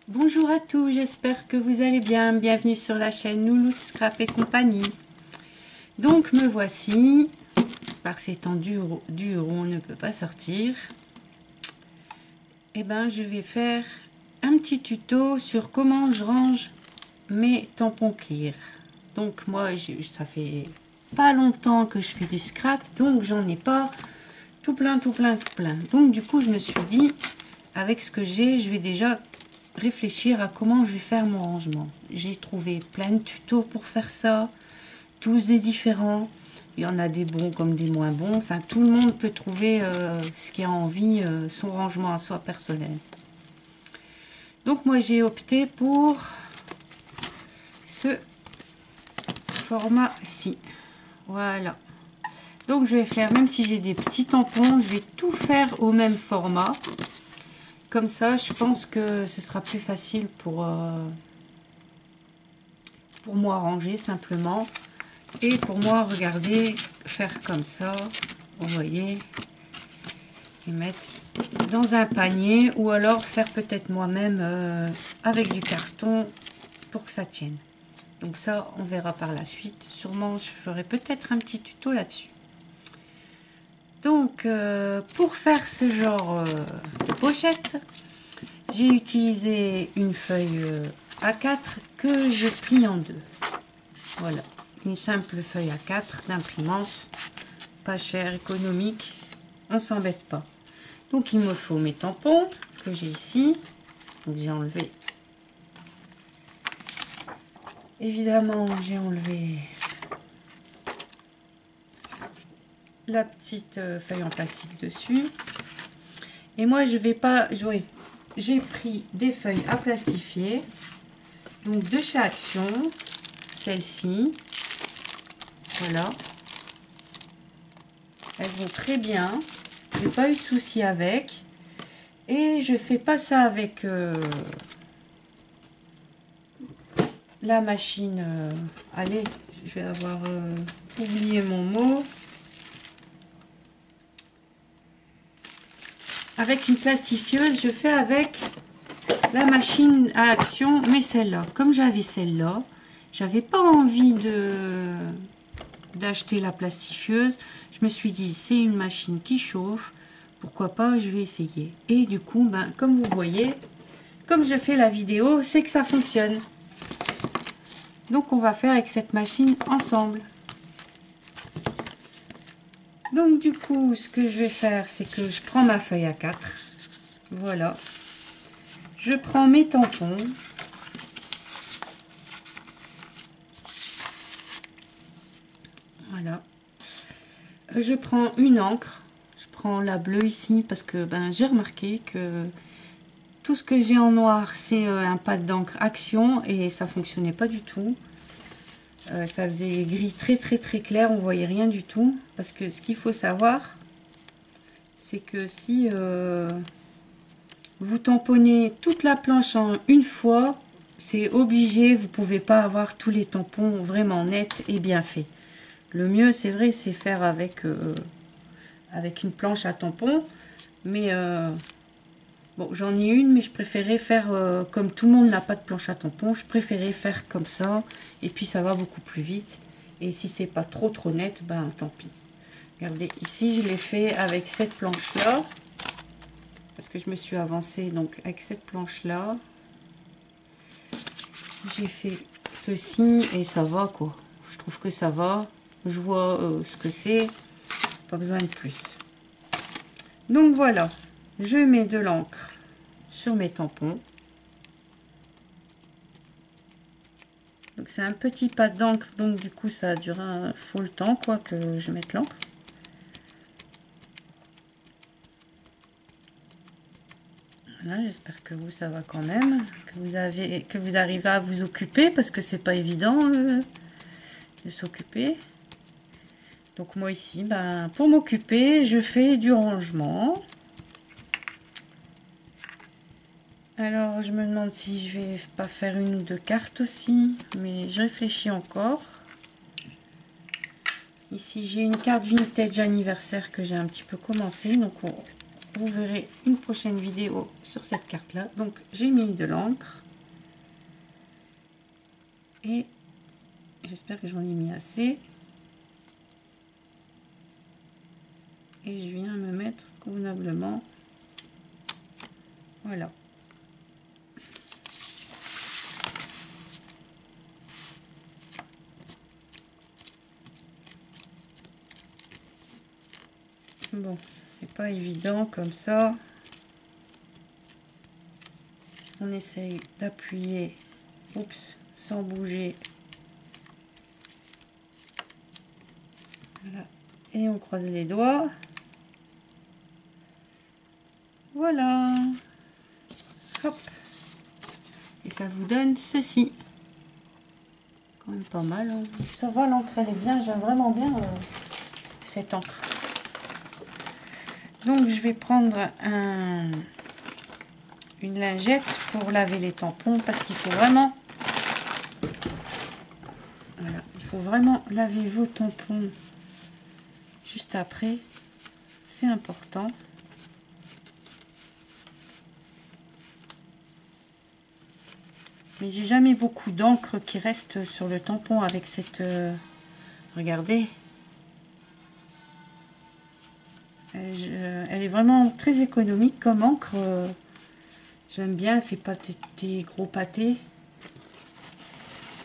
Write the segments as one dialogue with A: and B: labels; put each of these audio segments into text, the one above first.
A: Bonjour à tous, j'espère que vous allez bien. Bienvenue sur la chaîne Louloute Scrap et compagnie. Donc me voici, par ces temps durs où on ne peut pas sortir. Et ben je vais faire un petit tuto sur comment je range mes tampons clear. Donc moi ça fait pas longtemps que je fais du scrap, donc j'en ai pas tout plein. Donc du coup je me suis dit, avec ce que j'ai, je vais déjà réfléchir à comment je vais faire mon rangement. J'ai trouvé plein de tutos pour faire ça, tous des différents. Il y en a des bons comme des moins bons. Enfin, tout le monde peut trouver ce qui a envie, son rangement à soi personnel. Donc moi j'ai opté pour ce format-ci. Voilà. Donc je vais faire, même si j'ai des petits tampons, je vais tout faire au même format. Comme ça, je pense que ce sera plus facile pour moi ranger simplement. Et pour moi, regardez, faire comme ça, vous voyez, et mettre dans un panier, ou alors faire peut-être moi-même avec du carton pour que ça tienne. Donc ça, on verra par la suite. Sûrement, je ferai peut-être un petit tuto là-dessus. Donc, pour faire ce genre de pochette, j'ai utilisé une feuille A4 que je plie en deux. Voilà, une simple feuille A4 d'imprimante, pas cher, économique, on s'embête pas. Donc il me faut mes tampons que j'ai ici. Donc j'ai enlevé. Évidemment, j'ai enlevé la petite feuille en plastique dessus. Et moi, je vais pas jouer. J'ai pris des feuilles à plastifier. Donc de chez Action, celle-ci. Voilà. Elles vont très bien. J'ai pas eu de souci avec. Et je fais pas ça avec la machine. Allez, je vais avoir oublié mon mot. Avec une plastifieuse, je fais avec la machine à action, mais celle-là. Comme j'avais celle-là, j'avais pas envie d'acheter la plastifieuse. Je me suis dit, c'est une machine qui chauffe. Pourquoi pas, je vais essayer. Et du coup, ben, comme vous voyez, comme je fais la vidéo, c'est que ça fonctionne. Donc, on va faire avec cette machine ensemble. Donc, du coup, ce que je vais faire, c'est que je prends ma feuille A4. Voilà. Je prends mes tampons. Voilà. Je prends une encre. Je prends la bleue ici parce que ben, j'ai remarqué que tout ce que j'ai en noir, c'est un pad d'encre Action et ça fonctionnait pas du tout. Ça faisait gris très clair, on voyait rien du tout. Parce que ce qu'il faut savoir, c'est que si vous tamponnez toute la planche en une fois, c'est obligé, vous pouvez pas avoir tous les tampons vraiment nets et bien faits. Le mieux, c'est vrai, c'est faire avec une planche à tampons, mais bon, j'en ai une, mais je préférais faire comme tout le monde n'a pas de planche à tampons, je préférais faire comme ça, et puis ça va beaucoup plus vite. Et si c'est pas trop net, ben tant pis. Regardez, ici je l'ai fait avec cette planche là, parce que je me suis avancée donc avec cette planche là. J'ai fait ceci et ça va quoi. Je trouve que ça va. Je vois ce que c'est. Pas besoin de plus. Donc voilà. Je mets de l'encre sur mes tampons. Donc c'est un petit pas d'encre. Donc du coup ça dure faut le temps quoi que je mette l'encre. Voilà, j'espère que vous ça va quand même. Que vous arrivez à vous occuper parce que c'est pas évident de s'occuper. Donc moi ici, ben, pour m'occuper, je fais du rangement. Alors je me demande si je vais pas faire une ou deux cartes aussi, mais je réfléchis encore. Ici j'ai une carte vintage anniversaire que j'ai un petit peu commencé, donc vous verrez une prochaine vidéo sur cette carte là. Donc j'ai mis de l'encre et j'espère que j'en ai mis assez, et je viens me mettre convenablement. Voilà. Bon, c'est pas évident comme ça. On essaye d'appuyer, oups, sans bouger. Voilà. Et on croise les doigts. Voilà. Hop. Et ça vous donne ceci. Quand même pas mal. Hein. Ça va, l'encre elle est bien. J'aime vraiment bien cette encre. Donc je vais prendre une lingette pour laver les tampons, parce qu'il faut vraiment, voilà, il faut vraiment laver vos tampons juste après. C'est important. Mais j'ai jamais beaucoup d'encre qui reste sur le tampon avec cette... regardez. Elle est vraiment très économique comme encre. J'aime bien, elle fait pas des gros pâtés.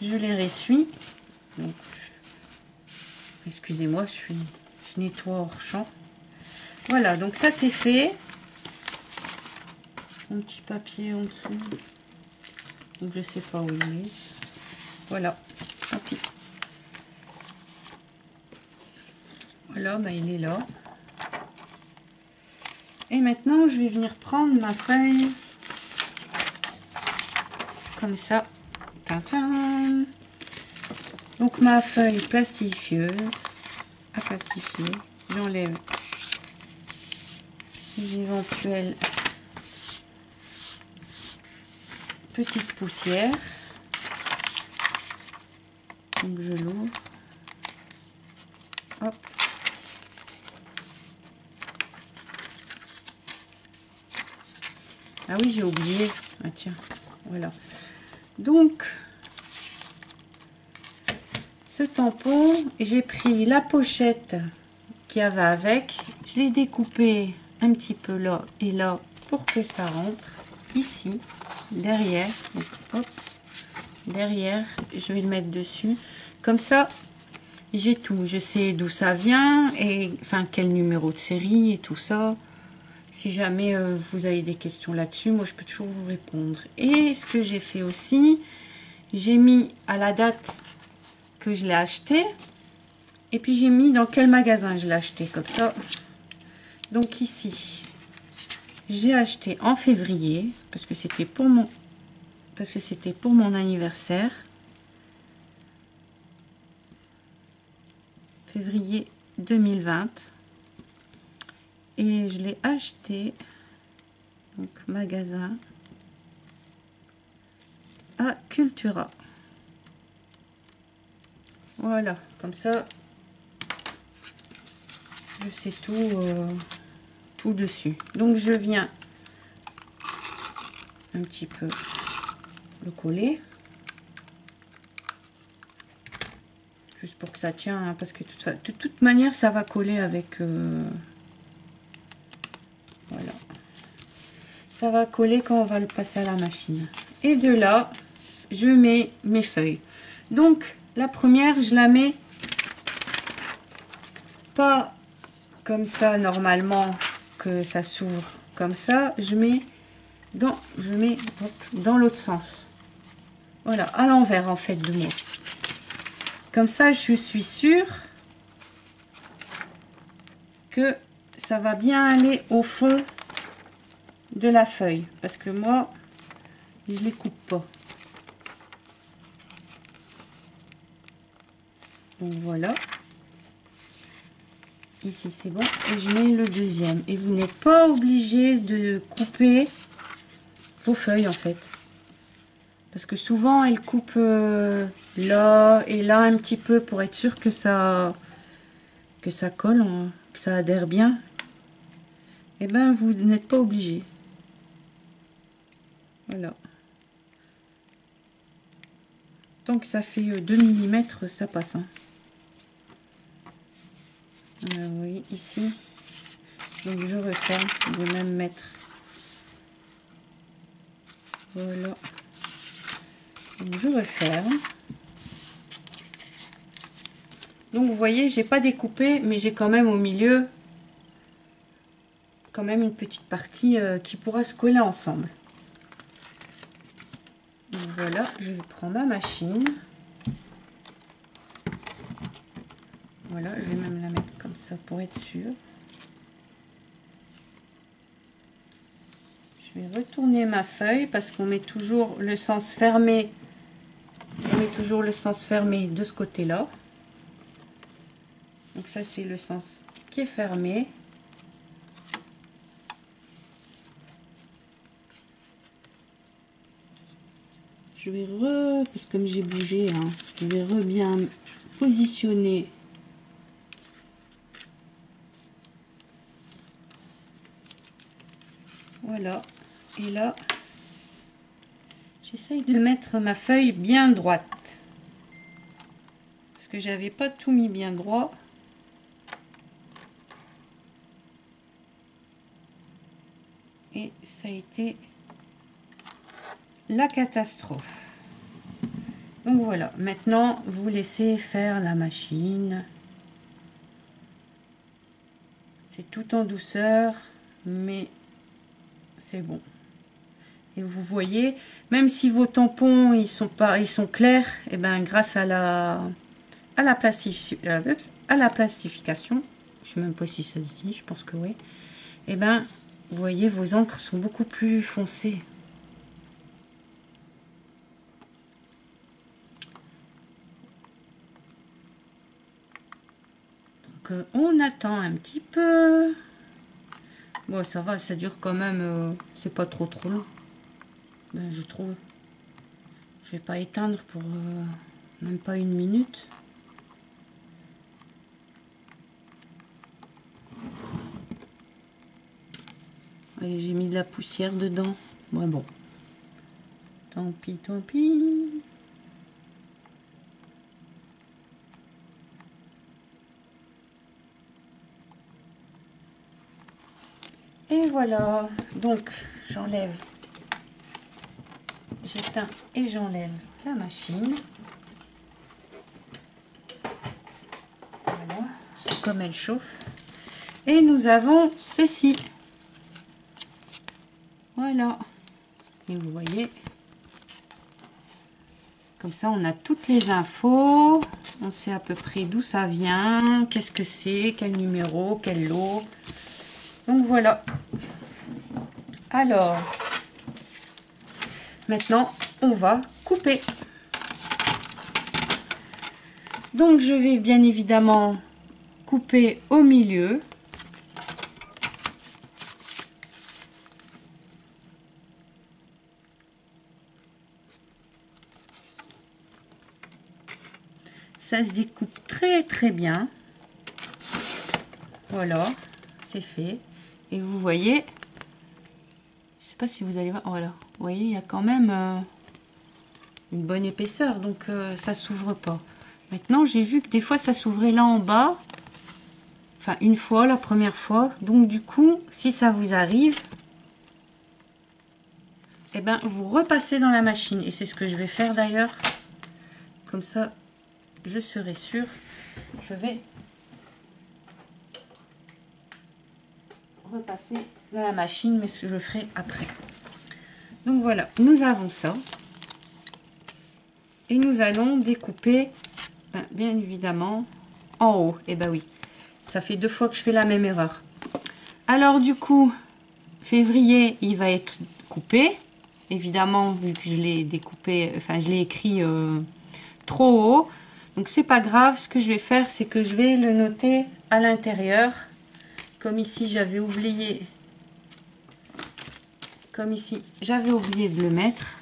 A: Je les ressuie. Donc, excusez-moi, je nettoie hors champ. Voilà, donc ça c'est fait. Un petit papier en dessous. Donc je sais pas où il est. Voilà, tant pis. Voilà, bah, il est là. Et maintenant, je vais venir prendre ma feuille. Comme ça. Tintin. Donc ma feuille plastifieuse. À plastifier. J'enlève les éventuelles petites poussières. Donc je l'ouvre. Hop. Ah oui, j'ai oublié. Ah tiens, voilà. Donc, ce tampon, j'ai pris la pochette qui avait avec. Je l'ai découpé un petit peu là et là pour que ça rentre ici, derrière. Donc, hop, derrière, je vais le mettre dessus. Comme ça, j'ai tout. Je sais d'où ça vient et enfin quel numéro de série et tout ça. Si jamais vous avez des questions là-dessus, moi je peux toujours vous répondre. Et ce que j'ai fait aussi, j'ai mis à la date que je l'ai acheté. Et puis j'ai mis dans quel magasin je l'ai acheté, comme ça. Donc ici, j'ai acheté en février, parce que c'était pour mon anniversaire. Février 2020. Et je l'ai acheté, donc magasin, à Cultura. Voilà, comme ça, je sais tout dessus. Donc je viens un petit peu le coller. Juste pour que ça tient, hein, parce que de toute manière, ça va coller avec... voilà. Ça va coller quand on va le passer à la machine. Et de là, je mets mes feuilles. Donc, la première, je la mets pas comme ça, normalement, que ça s'ouvre comme ça. Je mets dans l'autre sens. Voilà, à l'envers, en fait, de moi. Comme ça, je suis sûre que ça va bien aller au fond de la feuille, parce que moi je les coupe pas. Donc voilà, ici c'est bon, et je mets le deuxième. Et vous n'êtes pas obligé de couper vos feuilles en fait, parce que souvent elles coupent là et là un petit peu pour être sûr que ça colle, que ça adhère bien. eh ben vous n'êtes pas obligé. Voilà. Tant que ça fait 2 mm, ça passe. Hein. Vous voyez ici. Donc je referme, je vais même mettre. Voilà. Donc je referme. Donc vous voyez, j'ai pas découpé, mais j'ai quand même au milieu quand même une petite partie qui pourra se coller ensemble. Donc voilà, je vais prendre ma machine. Voilà, je vais même la mettre comme ça pour être sûr. Je vais retourner ma feuille parce qu'on met toujours le sens fermé. On met toujours le sens fermé de ce côté-là. Donc ça c'est le sens qui est fermé. Je vais parce que comme j'ai bougé, hein, je vais bien positionner. Voilà. Et là, j'essaye de mettre ma feuille bien droite. Parce que j'avais pas tout mis bien droit. Et ça a été la catastrophe. Donc voilà, maintenant vous laissez faire la machine. C'est tout en douceur, mais c'est bon. Et vous voyez, même si vos tampons ils sont clairs, et ben grâce à la plastification, je sais même pas si ça se dit, je pense que oui. Et ben vous voyez, vos encres sont beaucoup plus foncées. Donc on attend un petit peu. Bon, ça va, ça dure quand même, c'est pas trop long. Ben, je trouve. Je vais pas éteindre pour même pas 1 minute. J'ai mis de la poussière dedans. Ouais, bon. Tant pis, tant pis. Et voilà. Donc, j'enlève. J'éteins et j'enlève la machine. Voilà. Comme elle chauffe. Et nous avons ceci. Voilà. Et vous voyez. Comme ça, on a toutes les infos. On sait à peu près d'où ça vient, qu'est-ce que c'est, quel numéro, quel lot. Donc voilà. Alors, maintenant, on va couper. Donc, je vais bien évidemment couper au milieu. Ça se découpe très bien. Voilà, c'est fait. Et vous voyez, je sais pas si vous allez voir, voilà, vous voyez, il y a quand même une bonne épaisseur, donc ça s'ouvre pas. Maintenant, j'ai vu que des fois, ça s'ouvrait là en bas. Enfin, une fois, la première fois. Donc, du coup, si ça vous arrive, eh ben, vous repassez dans la machine. Et c'est ce que je vais faire d'ailleurs. Comme ça, je serai sûre. Je vais repasser dans la machine, mais ce que je ferai après. Donc voilà, nous avons ça. Et nous allons découper, bien évidemment, en haut. Et ben oui, ça fait 2 fois que je fais la même erreur. Alors du coup, février, il va être coupé. Évidemment, vu que je l'ai découpé, enfin je l'ai écrit trop haut. Donc c'est pas grave, ce que je vais faire, c'est que je vais le noter à l'intérieur. Comme ici, j'avais oublié. Comme ici, j'avais oublié de le mettre.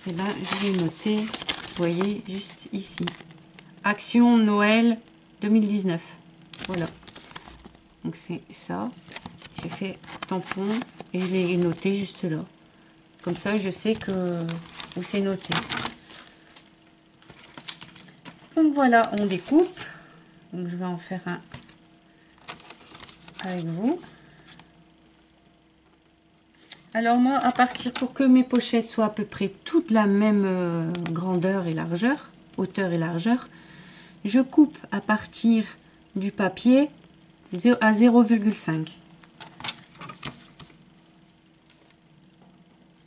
A: Et ben, je vais noter, vous voyez, juste ici. Action Noël 2019. Voilà. Donc c'est ça. J'ai fait tampon et je l'ai noté juste là. Comme ça, je sais que où c'est noté. Donc voilà, on découpe. Donc je vais en faire un avec vous. Alors moi, à partir, pour que mes pochettes soient à peu près toutes la même grandeur et largeur, hauteur et largeur, je coupe à partir du papier à 0,5.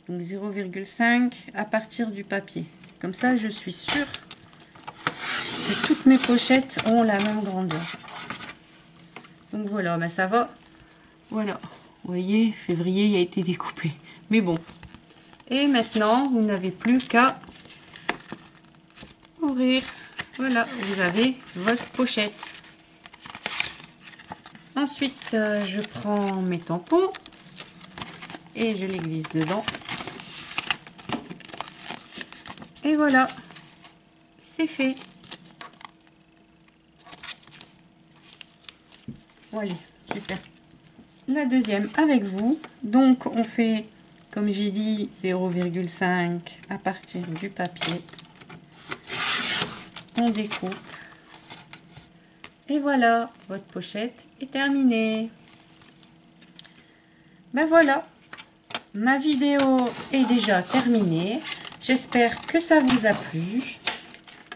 A: Donc 0,5 à partir du papier. Comme ça, je suis sûre que toutes mes pochettes ont la même grandeur. Donc voilà, ben ça va. Voilà, vous voyez, février il a été découpé. Mais bon. Et maintenant, vous n'avez plus qu'à ouvrir. Voilà, vous avez votre pochette. Ensuite, je prends mes tampons et je les glisse dedans. Et voilà, c'est fait. Voilà, je vais faire la deuxième avec vous. Donc, on fait, comme j'ai dit, 0,5 à partir du papier. On découpe. Et voilà, votre pochette est terminée. Ben voilà, ma vidéo est déjà terminée. J'espère que ça vous a plu.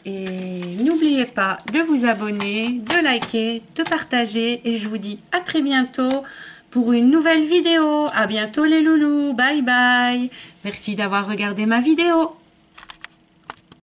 A: Et n'oubliez pas de vous abonner, de liker, de partager. Et je vous dis à très bientôt pour une nouvelle vidéo. À bientôt les loulous. Bye bye. Merci d'avoir regardé ma vidéo.